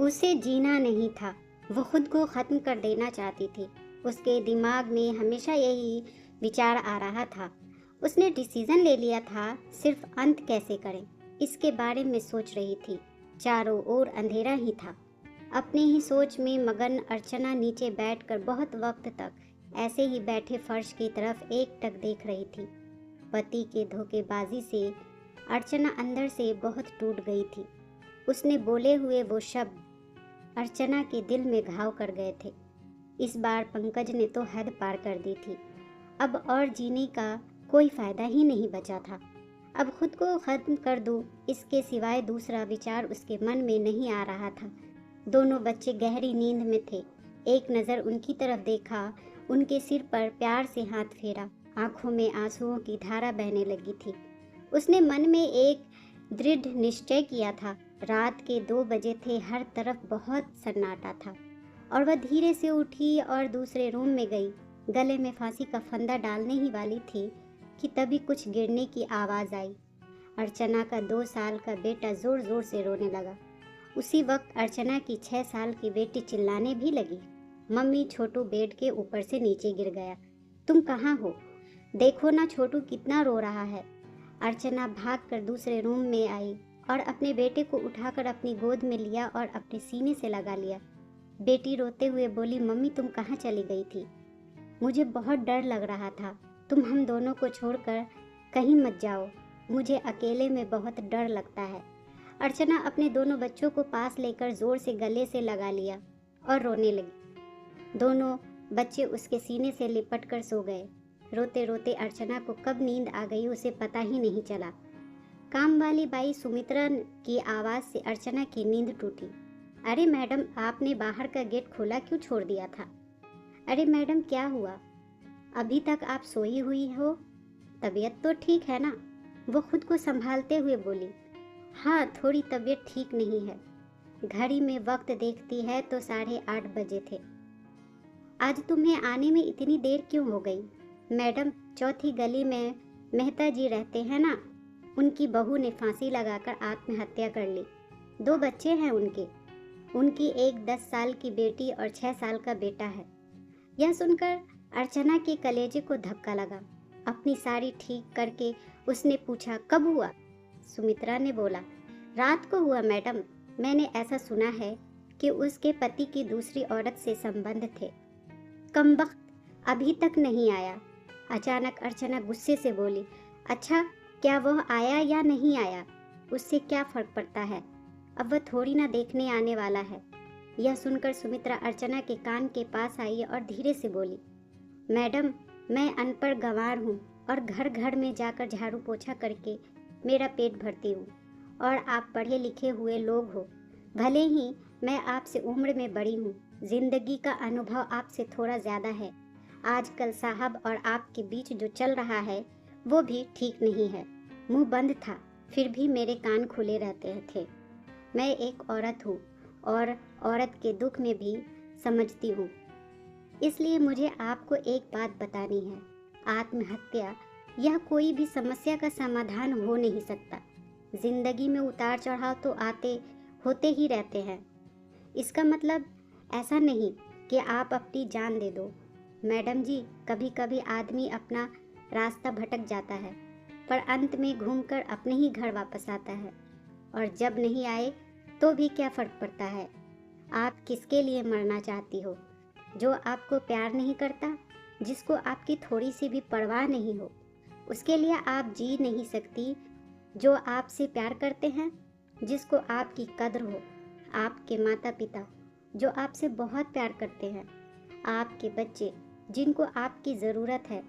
उसे जीना नहीं था, वो खुद को ख़त्म कर देना चाहती थी। उसके दिमाग में हमेशा यही विचार आ रहा था। उसने डिसीज़न ले लिया था, सिर्फ अंत कैसे करें, इसके बारे में सोच रही थी। चारों ओर अंधेरा ही था। अपनी ही सोच में मगन अर्चना नीचे बैठकर बहुत वक्त तक ऐसे ही बैठे फर्श की तरफ एकटक देख रही थी। पति के धोखेबाजी से अर्चना अंदर से बहुत टूट गई थी। उसने बोले हुए वो शब्द अर्चना के दिल में घाव कर गए थे। इस बार पंकज ने तो हद पार कर दी थी। अब और जीने का कोई फायदा ही नहीं बचा था। अब खुद को खत्म कर दूं, इसके सिवाय दूसरा विचार उसके मन में नहीं आ रहा था। दोनों बच्चे गहरी नींद में थे। एक नज़र उनकी तरफ देखा, उनके सिर पर प्यार से हाथ फेरा। आंखों में आंसुओं की धारा बहने लगी थी। उसने मन में एक दृढ़ निश्चय किया था। रात के 2 बजे थे, हर तरफ बहुत सन्नाटा था और वह धीरे से उठी और दूसरे रूम में गई। गले में फांसी का फंदा डालने ही वाली थी कि तभी कुछ गिरने की आवाज़ आई। अर्चना का 2 साल का बेटा ज़ोर ज़ोर से रोने लगा। उसी वक्त अर्चना की 6 साल की बेटी चिल्लाने भी लगी। मम्मी, छोटू बेड के ऊपर से नीचे गिर गया। तुम कहाँ हो? देखो ना छोटू कितना रो रहा है। अर्चना भागकर दूसरे रूम में आई और अपने बेटे को उठाकर अपनी गोद में लिया और अपने सीने से लगा लिया। बेटी रोते हुए बोली, मम्मी तुम कहाँ चली गई थी? मुझे बहुत डर लग रहा था। तुम हम दोनों को छोड़कर कहीं मत जाओ, मुझे अकेले में बहुत डर लगता है। अर्चना अपने दोनों बच्चों को पास लेकर जोर से गले से लगा लिया और रोने लगी। दोनों बच्चे उसके सीने से लिपट कर सो गए। रोते रोते अर्चना को कब नींद आ गई उसे पता ही नहीं चला। काम वाली बाई सुमित्रा की आवाज़ से अर्चना की नींद टूटी। अरे मैडम, आपने बाहर का गेट खोला क्यों छोड़ दिया था? अरे मैडम, क्या हुआ? अभी तक आप सोई हुई हो? तबीयत तो ठीक है ना? वो खुद को संभालते हुए बोली, हाँ थोड़ी तबीयत ठीक नहीं है। घड़ी में वक्त देखती है तो 8:30 बजे थे। आज तुम्हें आने में इतनी देर क्यों हो गई? मैडम, चौथी गली में मेहता जी रहते हैं ना, उनकी बहू ने फांसी लगाकर आत्महत्या कर ली। 2 बच्चे हैं उनकी एक 10 साल की बेटी और 6 साल का बेटा है। यह सुनकर अर्चना के कलेजे को धक्का लगा। अपनी साड़ी ठीक करके उसने पूछा, कब हुआ? सुमित्रा ने बोला, रात को हुआ मैडम। मैंने ऐसा सुना है कि उसके पति की दूसरी औरत से संबंध थे। कमबख्त, अभी तक नहीं आया। अचानक अर्चना गुस्से से बोली, अच्छा, क्या वह आया या नहीं आया, उससे क्या फर्क पड़ता है? अब वह थोड़ी ना देखने आने वाला है। यह सुनकर सुमित्रा अर्चना के कान के पास आई और धीरे से बोली, मैडम, मैं अनपढ़ गंवार हूँ और घर घर में जाकर झाड़ू पोछा करके मेरा पेट भरती हूँ और आप पढ़े लिखे हुए लोग हो। भले ही मैं आपसे उम्र में बड़ी हूँ, जिंदगी का अनुभव आपसे थोड़ा ज़्यादा है। आजकल साहब और आपके बीच जो चल रहा है वो भी ठीक नहीं है। मुंह बंद था, फिर भी मेरे कान खुले रहते थे। मैं एक औरत हूँ और औरत के दुख में भी समझती हूँ। इसलिए मुझे आपको एक बात बतानी है, आत्महत्या यह कोई भी समस्या का समाधान हो नहीं सकता। जिंदगी में उतार चढ़ाव तो होते ही रहते हैं। इसका मतलब ऐसा नहीं कि आप अपनी जान दे दो। मैडम जी, कभी कभी आदमी अपना रास्ता भटक जाता है पर अंत में घूमकर अपने ही घर वापस आता है, और जब नहीं आए तो भी क्या फ़र्क पड़ता है। आप किसके लिए मरना चाहती हो? जो आपको प्यार नहीं करता, जिसको आपकी थोड़ी सी भी परवाह नहीं हो, उसके लिए आप जी नहीं सकती। जो आपसे प्यार करते हैं, जिसको आपकी कद्र हो, आपके माता पिता जो आपसे बहुत प्यार करते हैं, आपके बच्चे जिनको आपकी ज़रूरत है।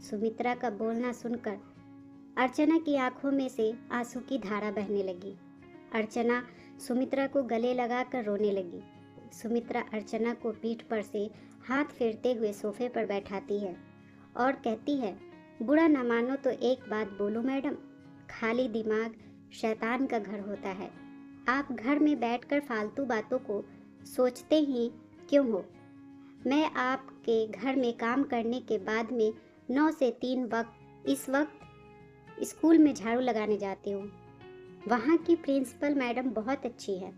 सुमित्रा का बोलना सुनकर अर्चना की आंखों में से आंसू की धारा बहने लगी। अर्चना सुमित्रा को गले लगाकर रोने लगी। सुमित्रा अर्चना को पीठ पर से हाथ फेरते हुए सोफे पर बैठाती है और कहती है, बुरा न मानो तो एक बात बोलूं मैडम, खाली दिमाग शैतान का घर होता है। आप घर में बैठकर फालतू बातों को सोचते ही क्यों हो? मैं आपके घर में काम करने के बाद में 9 से 3 इस वक्त स्कूल में झाड़ू लगाने जाती हूँ। वहाँ की प्रिंसिपल मैडम बहुत अच्छी है।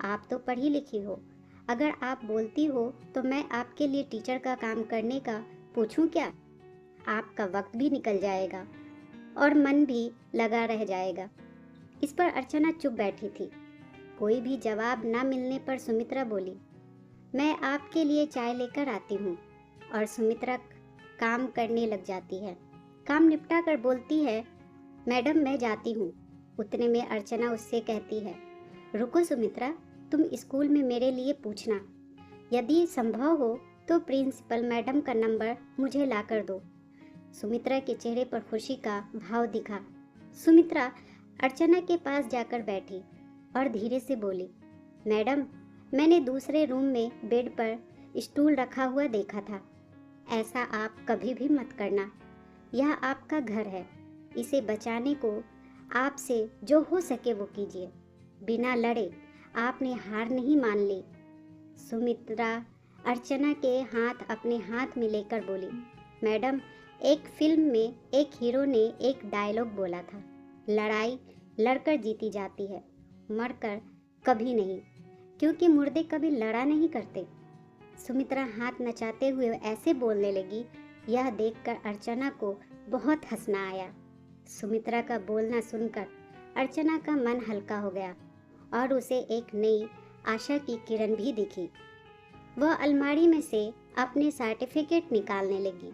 आप तो पढ़ी लिखी हो, अगर आप बोलती हो तो मैं आपके लिए टीचर का काम करने का पूछूं क्या? आपका वक्त भी निकल जाएगा और मन भी लगा रह जाएगा। इस पर अर्चना चुप बैठी थी। कोई भी जवाब न मिलने पर सुमित्रा बोली, मैं आपके लिए चाय लेकर आती हूँ। और सुमित्रा काम करने लग जाती है। काम निपटा कर बोलती है, मैडम मैं जाती हूँ। उतने में अर्चना उससे कहती है, रुको सुमित्रा, तुम स्कूल में मेरे लिए पूछना, यदि संभव हो तो प्रिंसिपल मैडम का नंबर मुझे ला कर दो। सुमित्रा के चेहरे पर खुशी का भाव दिखा। सुमित्रा अर्चना के पास जाकर बैठी और धीरे से बोली, मैडम मैंने दूसरे रूम में बेड पर स्टूल रखा हुआ देखा था। ऐसा आप कभी भी मत करना। यह आपका घर है। इसे बचाने को आपसे जो हो सके वो कीजिए। बिना लड़े आपने हार नहीं मान ली। सुमित्रा अर्चना के हाथ अपने हाथ में लेकर बोली, मैडम एक फिल्म में एक हीरो ने एक डायलॉग बोला था, लड़ाई लड़कर जीती जाती है, मरकर कभी नहीं, क्योंकि मुर्दे कभी लड़ा नहीं करते। सुमित्रा हाथ नचाते हुए ऐसे बोलने लगी, यह देखकर अर्चना को बहुत हंसना आया। सुमित्रा का बोलना सुनकर अर्चना का मन हल्का हो गया और उसे एक नई आशा की किरण भी दिखी। वह अलमारी में से अपने सर्टिफिकेट निकालने लगी।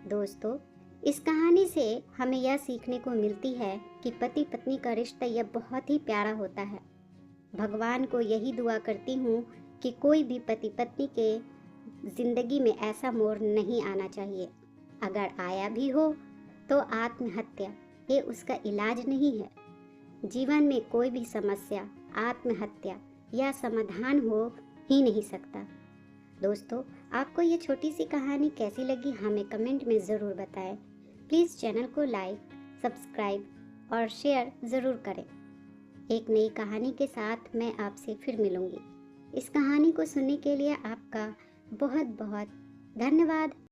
दोस्तों, इस कहानी से हमें यह सीखने को मिलती है कि पति पत्नी का रिश्ता यह बहुत ही प्यारा होता है। भगवान को यही दुआ करती हूँ कि कोई भी पति पत्नी के जिंदगी में ऐसा मोड़ नहीं आना चाहिए। अगर आया भी हो तो आत्महत्या ये उसका इलाज नहीं है। जीवन में कोई भी समस्या आत्महत्या या समाधान हो ही नहीं सकता। दोस्तों, आपको ये छोटी सी कहानी कैसी लगी हमें कमेंट में ज़रूर बताएं। प्लीज़ चैनल को लाइक, सब्सक्राइब और शेयर ज़रूर करें। एक नई कहानी के साथ मैं आपसे फिर मिलूंगी। इस कहानी को सुनने के लिए आपका बहुत बहुत धन्यवाद।